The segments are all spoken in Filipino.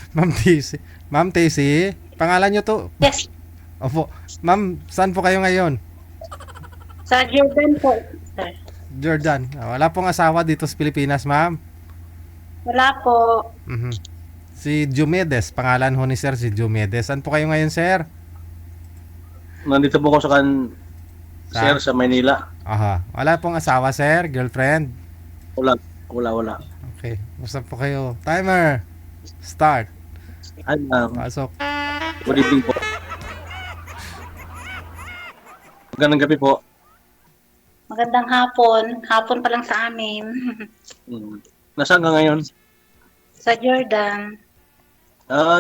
Ma'am TC. Ma'am TC, pangalan nyo to. Yes, Opo. Ma'am, saan po kayo ngayon? sa Jordan po, sir. Jordan. Wala pong asawa dito sa Pilipinas, ma'am. Wala po. Mhm. Si Jumedes, pangalan ho ni sir si Jumedes. Saan po kayo ngayon, sir? Nandito po ako sir, Saan? sa Maynila. Aha. Wala pong asawa, sir? Girlfriend? Wala. Okay. Basta po kayo. Timer. Start. Ay, Pasok. good evening po. Magandang gabi po. Magandang hapon. Hapon pa lang sa amin. Nasaan ka ngayon? Sa Jordan.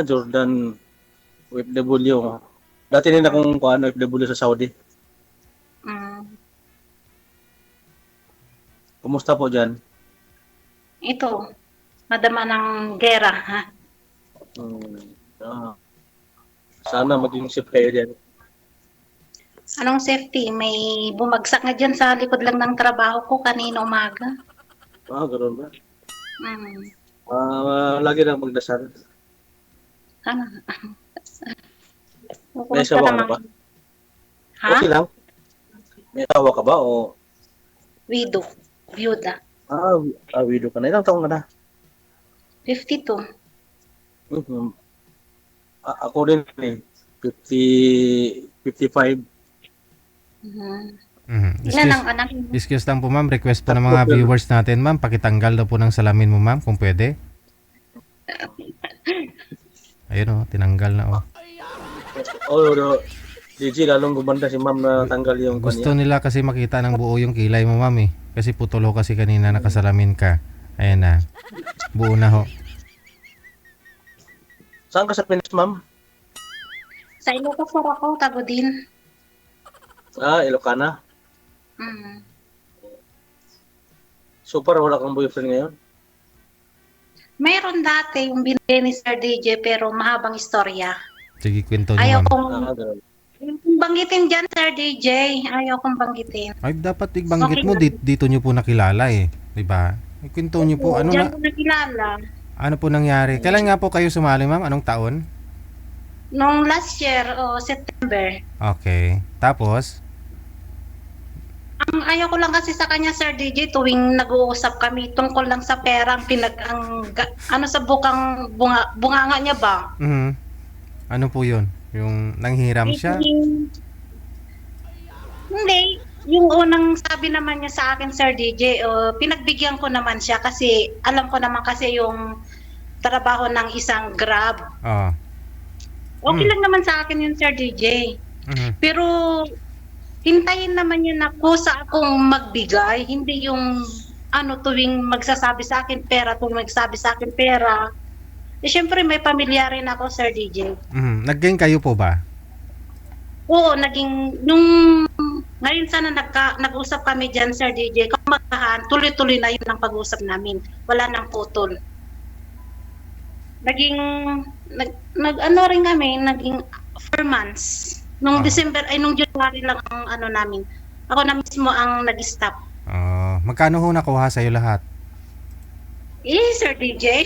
Jordan, OFW. Dati din akong OFW sa Saudi. Mm. Kumusta po dyan? Ito, madama ng gera. Ha? Sana maging safe kayo dyan. Anong safety? May bumagsak nga dyan sa likod lang ng trabaho ko kanina umaga. Ganoon ba? Mm. Lagi lang magdasal. Ano? May asawa ka na ba? Ha? Okay lang. May asawa ka ba o... Widow. Byuda. Widow ka na. Ilang taong ka na? 52. Ako din 55. Ilan ang anak? Excuse lang po, ma'am. Request po ng mga viewers natin, ma'am. Pakitanggal daw po ng salamin mo, ma'am, kung pwede. Ayun, tinanggal na, DJ, lalong gumanda si ma'am na tanggal yung Gusto nila kasi makita ng buo yung kilay mo, ma'am, eh. Kasi putol ho kasi kanina nakasalamin ka. Ayan na. Buo na ho. Saan ka sa Pinas, ma'am? Sa Ilocos ako, tago din. Ilocana. Mm. Super, wala kang boyfriend ngayon? Mayroon dati yung binigay ni Sir DJ pero mahabang istorya. Sige, kwento niyo, Ayaw ma'am. kong Ganun. banggitin dyan, Sir DJ. Ayaw kong banggitin. Ay, dapat ibanggit Okay mo. lang. Dito niyo po nakilala, eh. Diba? Kwento niyo po. Ano Diyan na, ko nakilala. ano po nangyari? Kailan nga po kayo sumali, ma'am? Anong taon? Nung last year, September. Okay. Tapos? Ang ayaw ko lang kasi sa kanya, Sir DJ, tuwing nag-uusap kami tungkol lang sa pera, ano sa bunganga niya ba? Mhm. Ano po yun? Yung nanghiram siya? Hindi. Yung unang sabi naman niya sa akin, Sir DJ, pinagbigyan ko naman siya kasi alam ko naman kasi yung trabaho ng isang Grab. Oo. Okay lang naman sa akin yun, Sir DJ. Mhm. Pero hintayin naman niya na kusa akong magbigay, hindi yung tuwing magsasabi sa akin pera, tuwing magsasabi sa akin pera. Syempre may pamilya rin ako, Sir DJ. Mhm. Nag-gang kayo po ba? Oo, ngayon sana nag-usap kami dyan, Sir DJ. Kamagahan, tuloy-tuloy na yun ang pag-usap namin. Wala nang putol. Naging 4 months. Nung December, nung January lang ang namin. Ako na mismo ang nag-stop. Magkano ho nakuha sa'yo lahat? Sir DJ.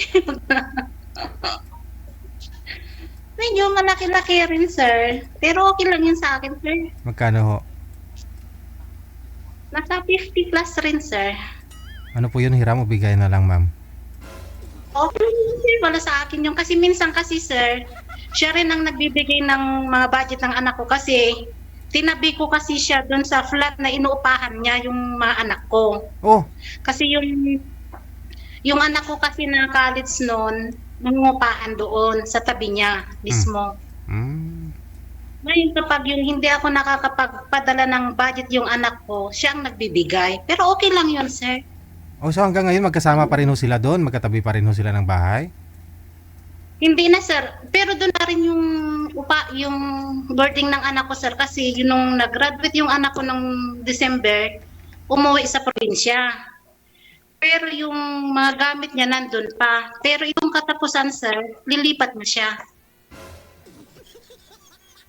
Medyo malaki-laki rin, sir. Pero okay lang yun sa akin, sir. Magkano ho? Nasa 50 plus rin, sir. Ano po yun? Hiram o bigay na lang, ma'am? Okay, sir. Wala sa akin yung kasi minsan kasi, sir, siya rin ang nagbibigay ng mga budget ng anak ko kasi tinabi ko kasi siya doon sa flat na inuupahan niya yung mga anak ko. Oh, Kasi yung anak ko kasi na college noon, nangungupahan doon sa tabi niya mismo. Ngayon kapag yung hindi ako nakakapagpadala ng budget yung anak ko, siya ang nagbibigay. Pero okay lang yun, sir. so hanggang ngayon magkasama pa rin ho sila doon? Magkatabi pa rin ho sila ng bahay? Hindi na, sir. Pero doon na rin yung boarding ng anak ko, sir. Kasi yun nung nag-graduate yung anak ko ng December, umuwi sa probinsya. Pero yung mga gamit niya nandun pa. Pero yung katapusan, sir, lilipat na siya.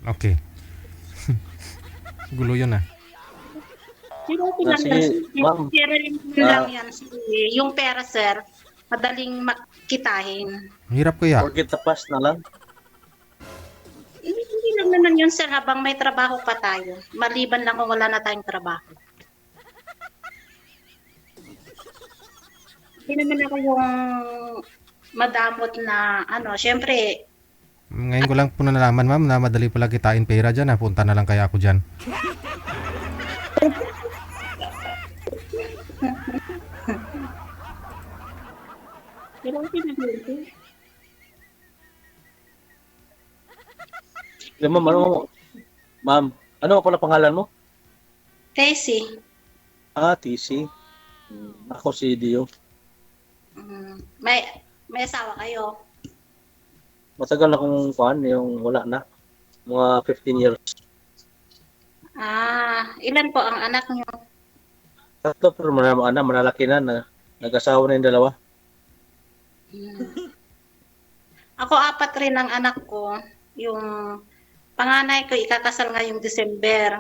Okay. Gulo yun, ah. Pero okay lang, Sige, sir. ma'am. Pero lang yan, sir. Yung pera, sir, madaling makitahin. Ang hirap kuya. Forget the past na lang. Hindi lang naman yun, sir, habang may trabaho pa tayo. Maliban lang kung wala na tayong trabaho. Hindi naman ako yung madamot na, syempre, Ngayon ko lang po nalaman ma'am na madali pala kitain pera dyan. Punta na lang kaya ako dyan. pero okay na yun. Ma'am, ano pala pangalan mo? Tessie, TC. Ako si Dio. may asawa kayo. Matagal na akong fan, yung wala na. Mga 15 years. Ilan po ang anak niyo? Tatlo pero manalaki na, nag-asawa na yung dalawa. Ako 4 rin ang anak ko. Yung panganay ko ikakasal ngayong December.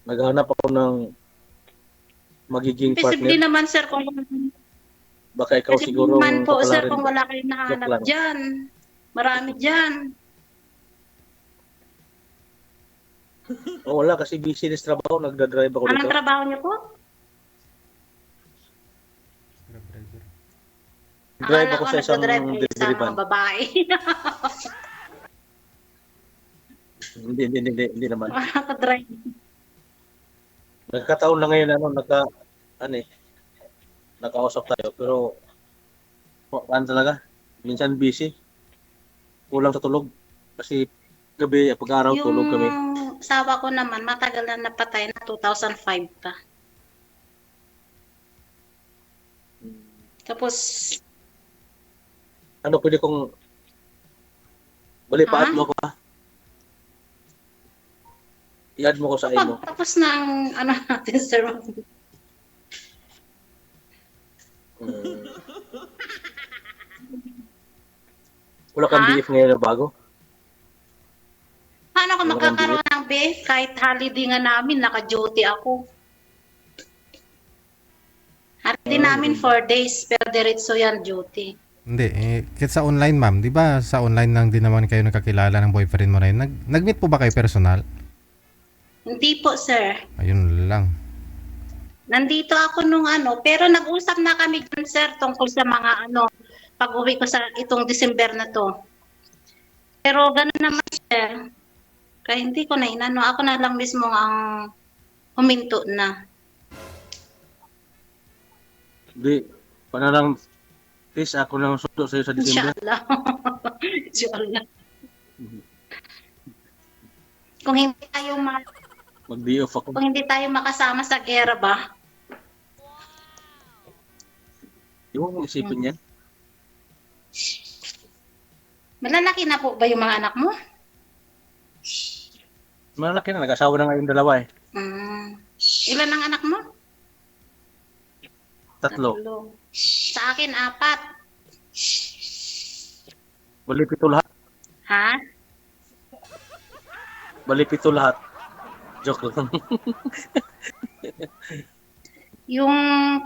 Naghahanap ako ng magiging Posible partner. naman, sir, kung Baka ikaw kasi siguro naman po, sir, kapalarin. kung wala kayong Joke nahanap lang. dyan. Marami dyan. Wala kasi busy sa trabaho, nagdadrive ako Anong dito. trabaho niyo po? Drive Akala ako ko sa isang nagdadrive kayo sa delivery van. mga babae. Hindi naman. Nakadrive. Nagkataon lang ngayon nakausap tayo pero talaga minsan busy. Kulang sa tulog kasi gabi pag-araw tulog kami. Yung asawa ko naman, matagal na napatay na 2005 pa. Tapos, Ano pwede kong balipaat mo ko ha? I-add mo ko sa imo. tapos na ang natin, sir. Wala kang Ha? BF ngayon na bago? Paano ako Wala kang magkakaroon ng BF? Kahit holiday nga namin, naka-duty ako. Holiday namin 4 days, pero diretso yan duty. Hindi, kahit sa online ma'am, di ba sa online lang din naman kayo nakakilala ng boyfriend mo na yun? Nag-meet po ba kayo personal? Hindi po, sir. Ayun lang. Nandito ako nung pero nag-usap na kami dun, sir, tungkol sa mga pag-uwi ko sa itong December na to. Pero gano'n naman, sir. Kaya hindi ko na inano. Ako na lang mismo ang huminto na. Hindi. Paano lang, please ako nang sundo sa'yo sa December. Inshallah. Inshallah. Kung hindi tayo Mag-day off ako. kung hindi tayo makasama sa gera ba? Yung mong isipin yan. Malalaki na po ba yung mga anak mo? Malaki na, nag-asawa na nga yung dalawa eh. Ilan ang anak mo? 3. Sa akin, 4. Bali 7 lahat. Ha? Bali 7 lahat. Joke lang. Yung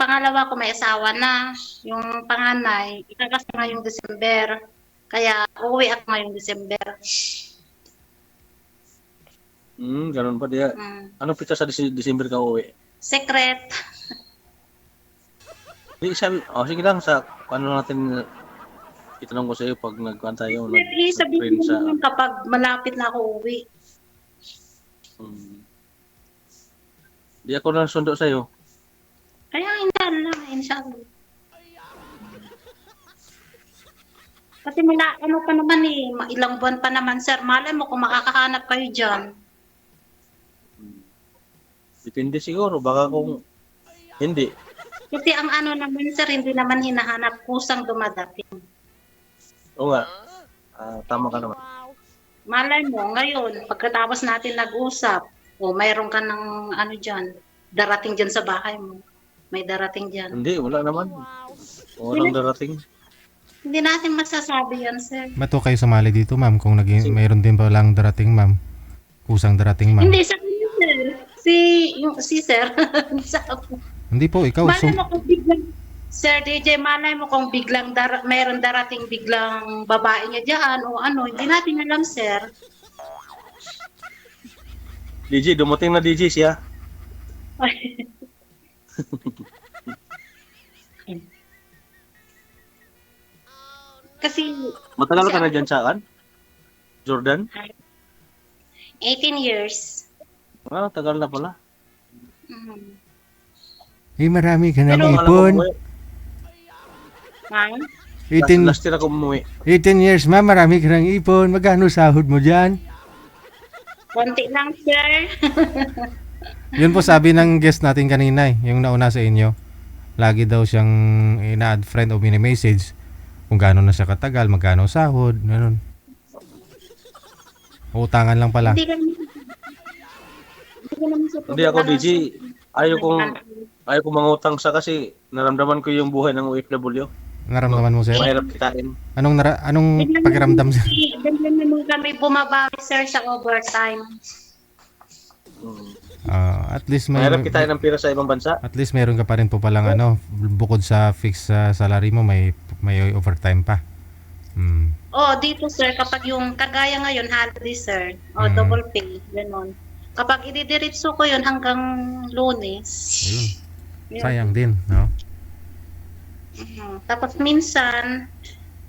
pangalawa ko may asawa na. Yung panganay, ikakasal ngayong December. Kaya uuwi ako ngayong December. Ganun pa diya. Anong pizza sa December ka uwi? Secret. Di sabi, sige lang sa paano natin itanong ko sa iyo pag nagkuhan tayo. Sabihin mo naman kapag malapit na ako uwi. Di ako na sundo sa iyo. Kaya inshallah. Kasi pa naman ilang buwan pa naman, sir. Malay mo kung makakahanap kayo dyan. Depende siguro, baka kung hindi. Kasi ang naman, sir, hindi naman hinahanap, kusang dumadating. Oo nga. Tama ka naman. Malay mo, ngayon, pagkatapos natin nag-usap, mayroon ka ng dyan, darating dyan sa bahay mo. May darating dyan. Hindi, wala naman. Walang darating. Hindi natin masasabi yan, sir. Ba't po kayo sumali dito ma'am kung mayroon din pa lang darating ma'am? Kusang darating ma'am. Hindi, sa kanya, sir. Si sir. Hindi po, ikaw. Malay mo kung biglang, Sir DJ, malay mo kung biglang mayroon darating biglang babae niya dyan o ano, hindi natin alam, sir. DJ, dumating na DJ siya. Kasi Matagal ka na dyan sa kan? Jordan? 18 years. Ah, tagal na pala. Mhm. marami ka Pero ng Wala ipon. ko umuwi. Ma'am? 18, Last year ako umuwi. 18 years, ma, marami ka ng ipon. Magkano sahod mo dyan? Konti lang, sir. Yun po sabi ng guest natin kanina yung nauna sa inyo. Lagi daw siyang ina-add friend o mini-message kung gaano na siya katagal, magkano sahod, ganun. Utangan lang pala. Hindi ko naman sa Hindi ako DJ. Ayaw kong mangutang sa kasi naramdaman ko yung buhay ng OFW. Naramdaman mo, sir? Mahirap kitain. Anong pakiramdam, sir? Ganyan naman kami bumabawi, sir, sa overtime. At least Mahirap kitain ng pira sa ibang bansa. At least meron ka pa rin po palang bukod sa fixed salary mo, may overtime pa. Oh, dito, sir, kapag yung kagaya ngayon, holiday, sir, double pay, gano'n. Kapag ididiretso ko yun hanggang Lunes. Ayun. yun. Sayang din, no? Tapos minsan,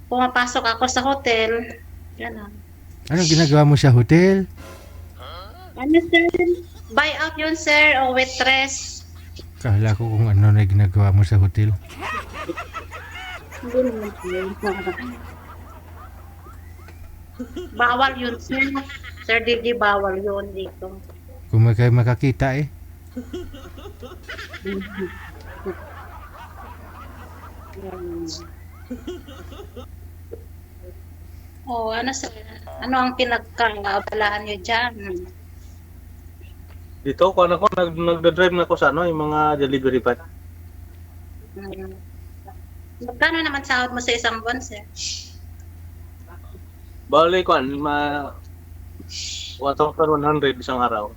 pumapasok ako sa hotel, gano'n. Anong ginagawa mo sa hotel? Ano, sir? Buy out yun, sir, o waitress. Kala ko kung ano na ginagawa mo sa hotel. Hindi naman, sir. Bawal yun, sir. Sir Didi, bawal yun dito. Kung may kayo makakita Oh, ano, sir? Ano ang pinagkakaabalahan nyo dyan? Dito ko ako nagda-drive na ako sa yung mga delivery pa. Magkano naman sahod mo sa isang buwan, sir? Bali ko 1,100 isang araw.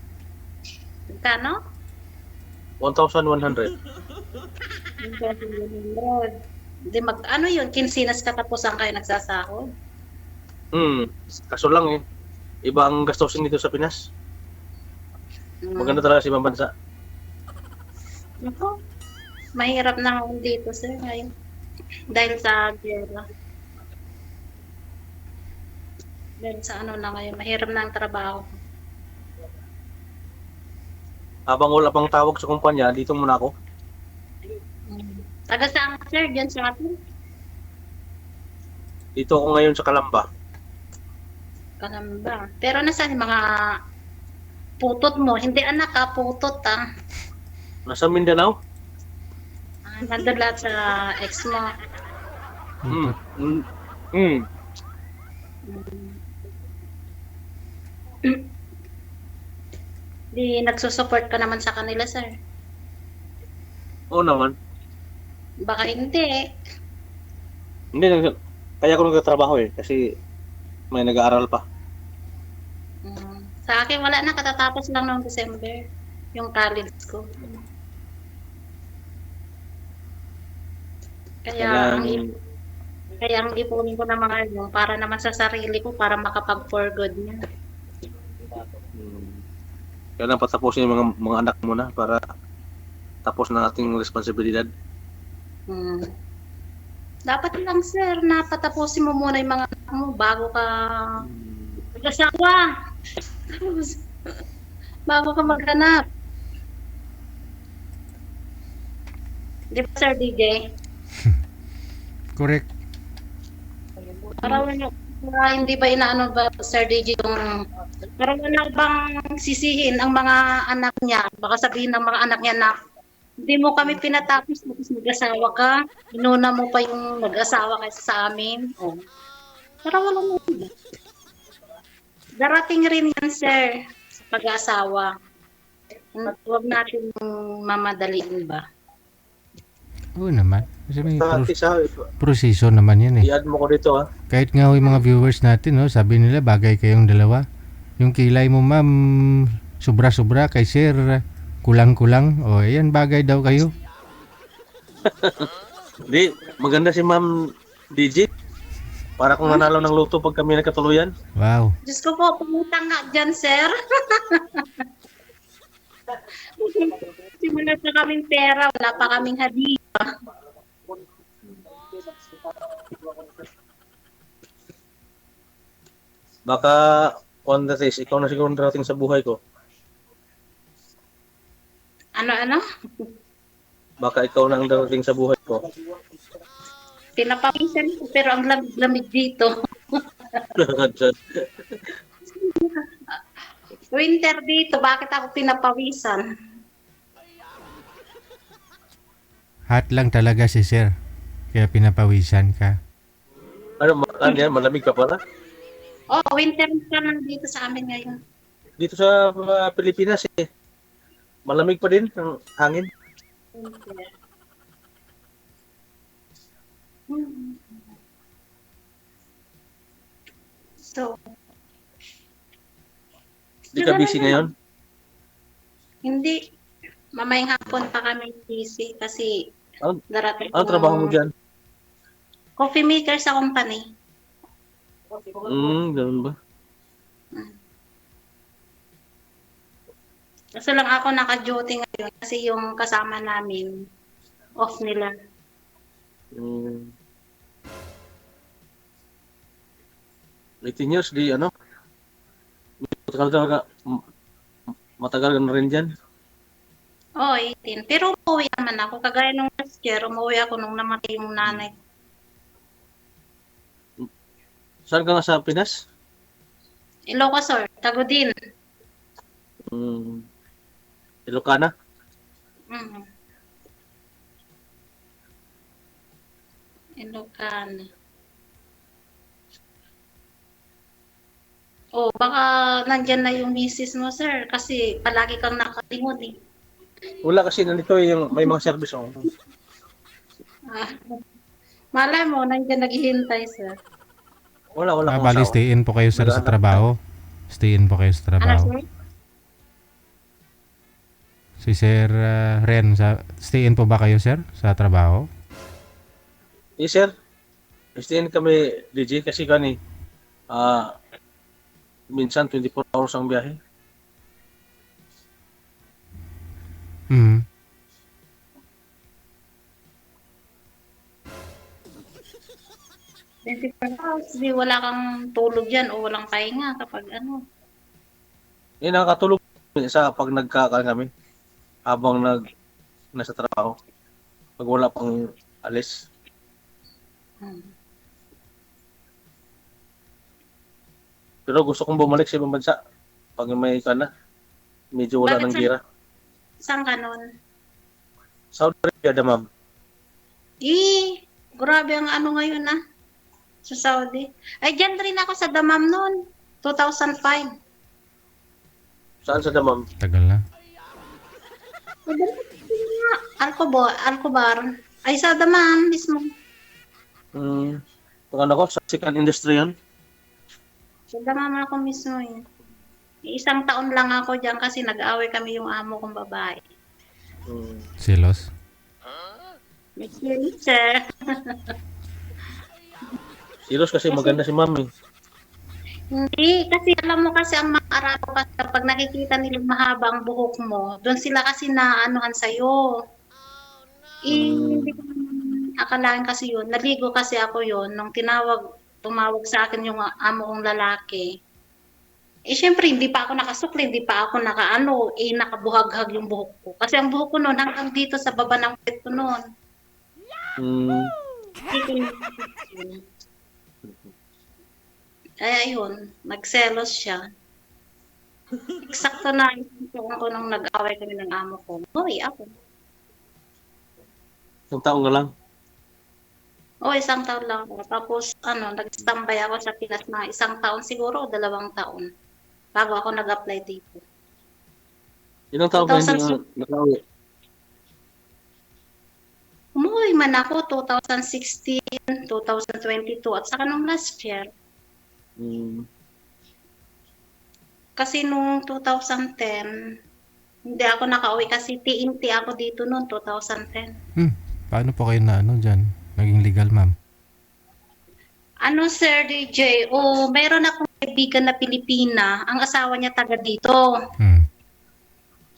Magkano? 1,100. Di ano yun? Kinsinas katapusan kayo nagsasahod? Kaso lang iba ang gastusin dito sa Pinas. Maganda talaga sa ibang bansa. Ako, mahirap na ako dito, sir, ngayon. Dahil sa gera. Dahil sa ano na ngayon, mahirap na ang trabaho. Habang wala pang tawag sa kumpanya, dito muna ako. Taga saan, sir? Diyan sa atin? Dito ako ngayon sa Calamba. Kalamba. Pero nasaan yung mga putot mo? Hindi anak ha, putot ha. Nasa Mindanao? Nandun lahat sa ex mo. Di nagsusupport ka naman sa kanila, sir. Oo naman. Baka hindi. Hindi, kaya ako nagtatrabaho kasi may nag-aaral pa. Sa akin, wala na. Katatapos lang noong December. Yung college ko. Kaya ang ipunin ko ng mga yun, para naman sa sarili ko, para makapag-for good niya. Kaya lang patapusin yung mga anak mo na para tapos na ating responsibilidad. Dapat lang, sir, na patapusin mo muna yung mga anak mo bago ka mag-asawa. Bago ka maghanap. Di ba, Sir DJ? Correct. Para hindi ba inaano ba, Sir DJ, yung para wala bang sisihin ang mga anak niya? Baka sabihin ng mga anak niya na hindi mo kami pinatapos tapos mag-asawa ka. Inuna mo pa yung nag-asawa kaysa sa amin. Para wala mo. Darating rin yan, sir, sa pag-asawa. Huwag natin mamadaliin ba? Oo naman. Kasi may Isa, proseso naman yan i-add mo ko dito Kahit nga yung mga viewers natin, sabi nila bagay kayong dalawa. Yung kilay mo, ma'am, sobra-sobra kay sir, kulang-kulang. Ayan, bagay daw kayo. Hindi, maganda si Ma'am DJ. Para kung nanalo ng loto pag kami nagkatuluyan. Wow. Diyos ko po, pumutang nga dyan, sir. Simula pa kaming pera, wala pa kaming hadiah. Baka on the race, ikaw na siguro darating sa buhay ko. Ano? Baka ikaw na ang darating sa buhay ko. Pinapawisan ko, pero ang lamig dito. Winter dito, bakit ako pinapawisan? Hot lang talaga si sir. Kaya pinapawisan ka. Ano yan? Malamig ka pala? Oh, winter ka lang dito sa amin ngayon. Dito sa Pilipinas malamig pa din ang hangin. Winter. Hmm. So, Di ka busy ngayon? hindi. Mamayang hapon pa kami busy kasi Ano, darating ano trabaho mo dyan? coffee maker sa company. Ganun ba? Kasi lang ako naka-duty ngayon kasi yung kasama namin off nila. Mm. 18 years, di ano? Matagal ka na rin dyan. Oh, 18. Pero umuwi naman ako. Kagaya nung last year, umuwi ako nung namatay yung nanay. Saan ka nga sa Pinas? Ilocos, sir. Tagudin. Ilocana? Mm. Ilocana. Oh, baka nandyan na yung misis mo, sir. Kasi palagi kang nakalingon eh. Wala kasi nandito yung may mga service ako. Ah. Malay mo, nandyan naghihintay, sir. Wala akong Bali, asawa. stay in po kayo sir sa trabaho. Stay in po kayo sa Ano, trabaho. sir? Si Sir Ren, stay in po ba kayo sir sa trabaho? Yes, sir. Stay kami, DJ, kasi kani, minsan 24 hours ang biyahe. Hmm. Di wala kang tulog yan o walang pahinga kapag ano. Nakakatulog sa pag nagkakaan kami habang nasa trabaho. Pag wala pang alis. Hmm. Pero gusto kong bumalik sa ibang bansa. Pag may medyo wala Bakit, ng sir? gira. Saan ka nun? Saudi Arabia, ma'am. Grabe ang ano ngayon sa Saudi. Ay, dyan rin ako sa Damam noon. 2005. Saan sa Damam? Tagal na. Alcobar. Ay, sa Damam mismo. Pag ako, sa second industry yan. Sa Damam ako mismo yun. Isang taon lang ako dyan kasi nag-away kami yung amo kong babae. Silos. Sir. Silos kasi maganda si ma'am. Hindi, kasi alam mo kasi ang mga Arabo kasi kapag nakikita nilang mahaba ang buhok mo, doon sila kasi naanuhan sa'yo. Hindi ko naman akalain kasi yun. Naligo kasi ako yun nung tumawag sa akin yung amo kong lalaki. Syempre, hindi pa ako nakasukli, hindi pa ako nakabuhaghag yung buhok ko. Kasi ang buhok ko noon hanggang dito sa baba ng pet ko noon. Kaya yun, nagselos siya. Eksakto na isang ko nung nag-away kami ng amo ko. Uy, ako. Isang taon ka lang. Isang taon lang ako. Tapos, nag-standby ako sa Pinas na isang taon siguro o 2 taon. Bago ako nag-apply dito. Ilang taon ka hindi 2006. nakauwi? Umuwi man ako 2016, 2022 at saka nung last year. Kasi nung 2010, hindi ako nakauwi kasi TNT ako dito noon, 2010. Paano po kayo na ano dyan? Naging legal, ma'am? Ano, Sir DJ? Meron akong kaibigan na Pilipina. Ang asawa niya taga dito. Hmm.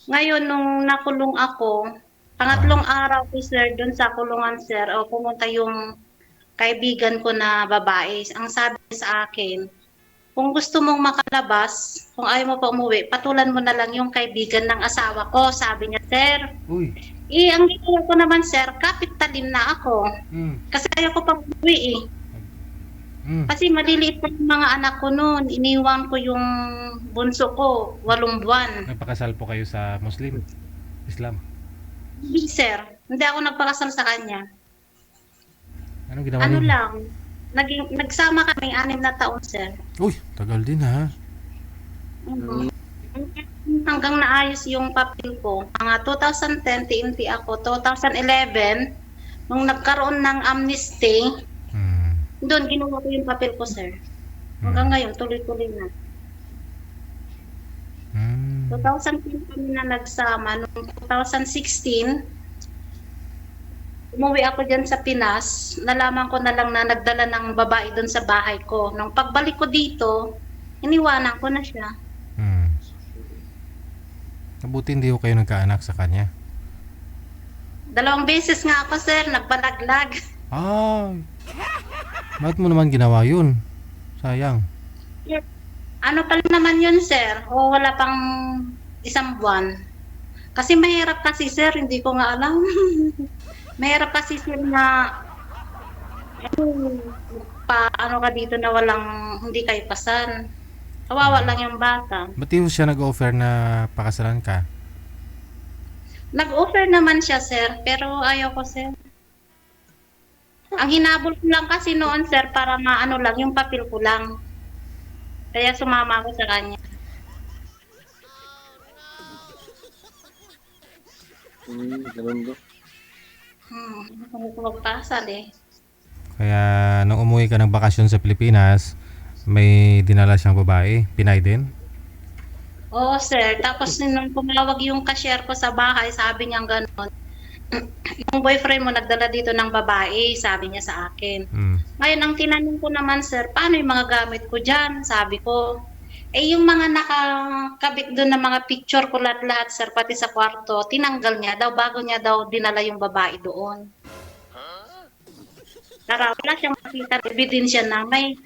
Ngayon, nung nakulong ako, pangatlong araw ko, sir, doon sa kulungan, sir, pumunta yung kaibigan ko na babae. Ang sabi niya sa akin, kung gusto mong makalabas, kung ayaw mo pa umuwi, patulan mo na lang yung kaibigan ng asawa ko, sabi niya, sir. Uy. Ang ginawa ko naman, sir, kapit talim na ako. Hmm. Kasi ayaw ko pang umuwi eh. Hmm. Kasi maliliit pa yung mga anak ko noon. Iniwan ko yung bunso ko, 8 buwan. Nagpakasal po kayo sa Muslim? Islam? Hindi, sir. Hindi ako nagpakasal sa kanya. Anong ginawa Ano niyo? lang, nagsama kami 6 na taon, sir. Uy, tagal din ha. Hanggang naayos yung papel ko. Mga 2010, TNT ako. 2011, nung nagkaroon ng amnesty, Hmm. doon ginawa ko yung papel ko, sir. Hanggang ngayon, tuloy-tuloy na. Hmm. 2010 kami na nagsama. Noong 2016, umuwi ako dyan sa Pinas. Nalaman ko na lang na nagdala ng babae doon sa bahay ko. Nung pagbalik ko dito, iniwanan ko na siya. Hmm. Mabuti hindi ko kayo nagkaanak sa kanya. 2 beses nga ako, sir, nagbalaglag. Ay. Bakit mo naman ginawa yun? Sayang. Ano pala naman yun, sir? Wala pang 1 buwan. Kasi mahirap kasi, sir, hindi ko nga alam. Mahirap kasi, sir, na ano ka dito na hindi kayo kasal. Kawawa lang yung bata. Ba't di siya nag-offer na pakasalan ka? Nag-offer naman siya, sir, pero ayaw ko, sir. Ang hinabol ko lang kasi noon, sir, para maano lang, yung papel ko lang. Kaya sumama ako sa kanya. Ganun do. Hindi ko magpasal eh. Kaya nung umuwi ka ng bakasyon sa Pilipinas, may dinala siyang babae, Pinay din? Oo, sir. Tapos nung tumawag yung cashier ko sa bahay, sabi niya gano'n. Yung boyfriend mo nagdala dito ng babae, sabi niya sa akin. Hmm. Ngayon, ang tinanong ko naman, sir, paano yung mga gamit ko dyan? Sabi ko, yung mga nakakabit doon ng mga picture ko lahat-lahat, sir, pati sa kwarto, tinanggal niya daw, bago niya daw dinala yung babae doon. Para wala siyang makita, ebidensya na may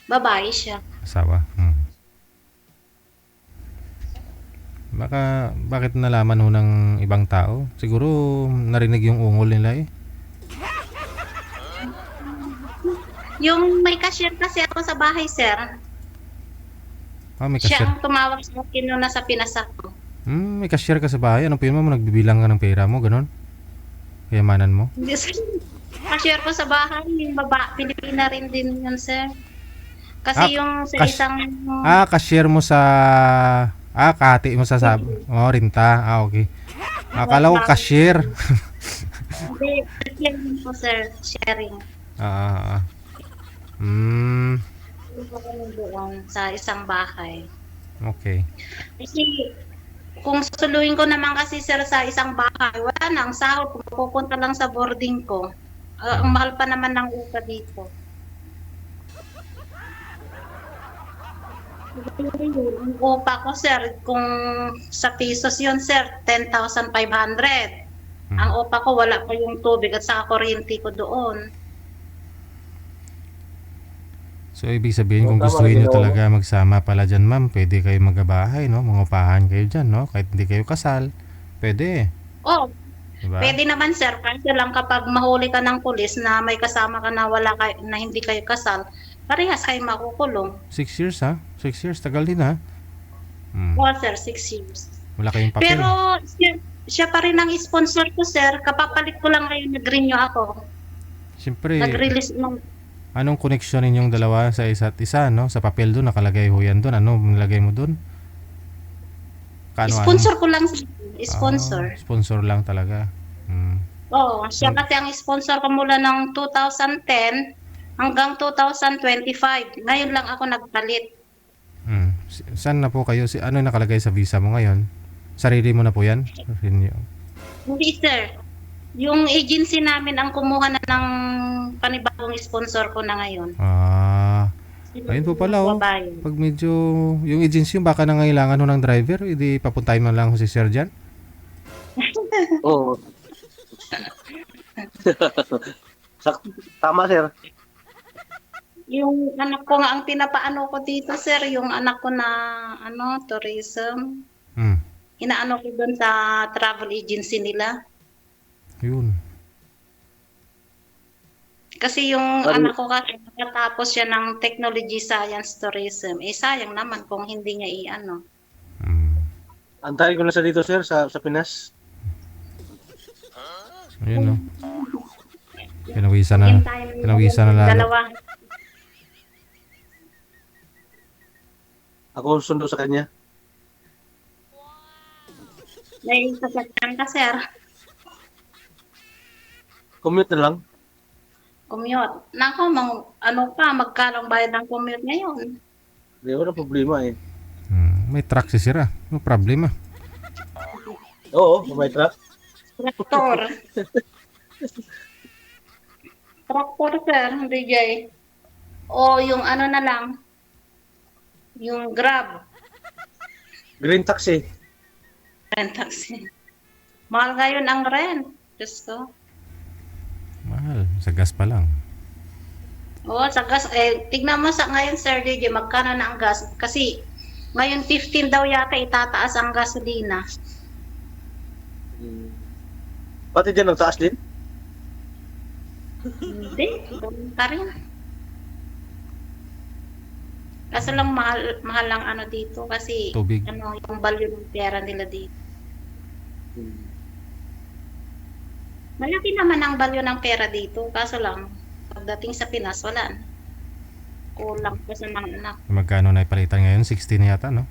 babae siya. Asawa. Hmm. Bakit nalaman ho ng ibang tao? Siguro narinig yung ungol nila eh. Yung may cashier kasi ako sa bahay, sir. Ah, may Siya cashier. ang tumawag sa akin nung nasa Pinas ako. May cashier ka sa bahay. Anong pinimo mo? Nagbibilang ka ng pera mo, ganon? Kayamanan mo? Hindi, sir. Cashier ko sa bahay, yung Pilipina rin din yun, sir. Kasi yung sa isang... Cashier mo sa... kahati mo sa rinta. Okay. Akala ko cashier. Hindi, sharing po, sir. Sharing. Doon sa isang bahay. Okay. Kasi kung susuluhin ko naman kasi, sir, sa isang bahay, wala na ang sahod. Pupunta lang sa boarding ko. Ang mahal pa naman ng upa dito. Ang upa ko, sir, kung sa pesos yun, sir, 10,500. Ang upa ko, wala pa yung tubig at saka kuryente ko doon. So, ibig sabihin, kung Tama gustuhin rin nyo ako. talaga magsama pala dyan, ma'am, pwede kayo magabahay, no? Mangupahan kayo dyan, no? Kahit hindi kayo kasal, pwede. Oh, Diba? pwede naman, sir, kasi lang kapag mahuli ka ng pulis na may kasama ka na na hindi kayo kasal, parehas kayo makukulong. 6 years, ha? 6 years, tagal din, ha? Oo, sir, 6 years. Wala kayong papel. Pero siya pa rin ang sponsor ko, sir. Kapapalit ko lang ngayon, nag-renew ako. Siyempre, Nag-release ng... anong connection ninyong dalawa sa isa't isa, no? Sa papel doon, nakalagay ho yan doon. Ano nilagay mo doon? Sponsor ko lang, sir. Sponsor. Sponsor lang talaga. Oo, siya kasi ang sponsor ko mula ng 2010 hanggang 2025. Ngayon lang ako nagpalit. Saan na po kayo? Ano yung nakalagay sa visa mo ngayon? Sarili mo na po yan? Renew. Hindi, sir. Yung agency namin ang kumuha na ng panibagong sponsor ko na ngayon. Ayun po pala, oh. Babayan. Pag medyo, yung agency yung baka nangailangan ho ng driver, hindi papuntahin man lang ho si Sir dyan. Oo. Tama, sir. Yung anak ko nga ang pinapaano ko dito, sir, yung anak ko na tourism. Hmm. Inaano ko doon sa travel agency nila. Yun. Kasi yung anak ko kasi nakatapos siya ng technology science tourism. Sayang naman kung hindi niya i-ano. Hmm. Antayin ko na siya dito, sir, sa Pinas. Ayun, no. Pinawisan na. Hintayin mo Pinawisan na lalo. dalawa. Ako sundo sa kanya. May sasakyan ka, sir. Commute na lang. Commute. Nako, magkano bayad ng commute ngayon? Hindi, wala problema eh. May truck si Sir, ah. No problema. Oo, may truck. Traktor. Traktor, sir, DJ. O yung ano na lang, yung Grab. Green taxi. Rent taxi. Mahal ngayon ang rent. Diyos ko. Mahal. Sa gas pa lang. Oo, sa gas. Tignan mo sa ngayon, Sir DJ, magkano na ang gas? Kasi ngayon 15 daw yata itataas ang gasolina. Pati dyan nagtaas din? Hindi, ganun pa rin. Kaso lang mahal lang ano dito kasi Tubig. yung value ng pera nila dito. Malaki naman ang value ng pera dito, kaso lang pagdating sa Pinas wala na. Kulang pa sa mga anak. Magkano na ipalitan ngayon? 16 yata, no?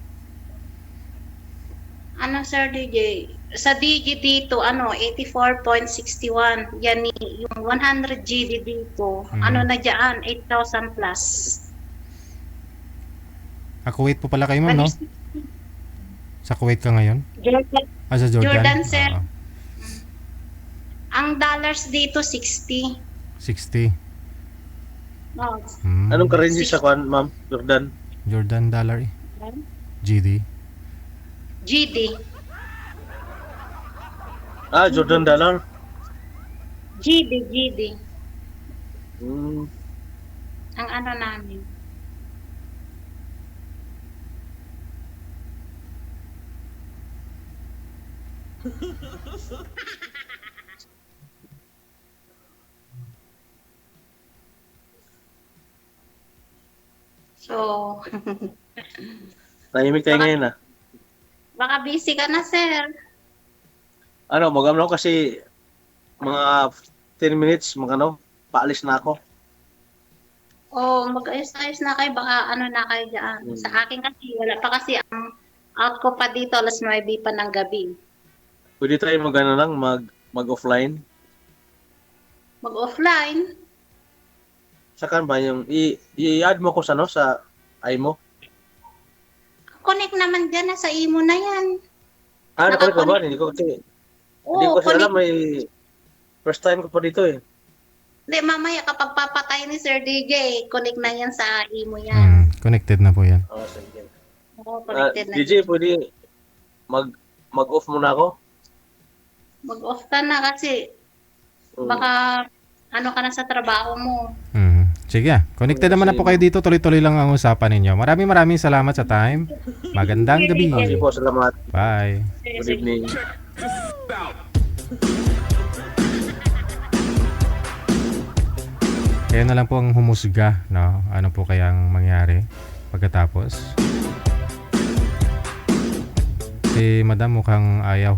Ano, Sir DJ? Sa DG dito, 84.61. Yan yung 100 GD dito. Ano na dyan? 8,000 plus. Kuwait po pala kayo, ma'am, no? Sa Kuwait ka ngayon? Jordan, Sa Jordan? Jordan, sir. Oo. ang dollars dito 60. 60. Oh, Anong currency sa kwan, ma'am? Jordan? Jordan dollar, eh. GD. GD. Jordan dollar. GD. Hmm. Ang ano namin. So, Tahimik tayo ngayon ah. baka busy ka na, sir. Mag-ano kasi mga 10 minutes, paalis na ako. O, mag-ayos-ayos na kayo. Baka ano na kayo dyan. Sa akin kasi, wala pa kasi ang out ko pa dito, alas 9 pa ng gabi. Pwede tayo mag-offline. Mag-offline. Saan ba yung i-add mo ko sa iMo? Connect naman dyan na sa imo na yan. Nakulit ka ba? Hindi ko kasi connect. alam, may first time ko pa dito eh. Hindi, mamaya kapag papatay ni Sir DJ, connect na yan sa imo yan. Connected na po yan. Sige. Oo, connected na. DJ, pwede mag-off muna ako? Mag-off ka na kasi baka ano ka na sa trabaho mo. Sige, connected naman na po kayo dito. Tuloy-tuloy lang ang usapan ninyo. Maraming salamat sa time. Magandang gabi. Sige po, salamat. Bye. Good evening. Kaya na lang po ang humusga, no? Ano po kayang mangyari pagkatapos? Si Madam mukhang ayaw.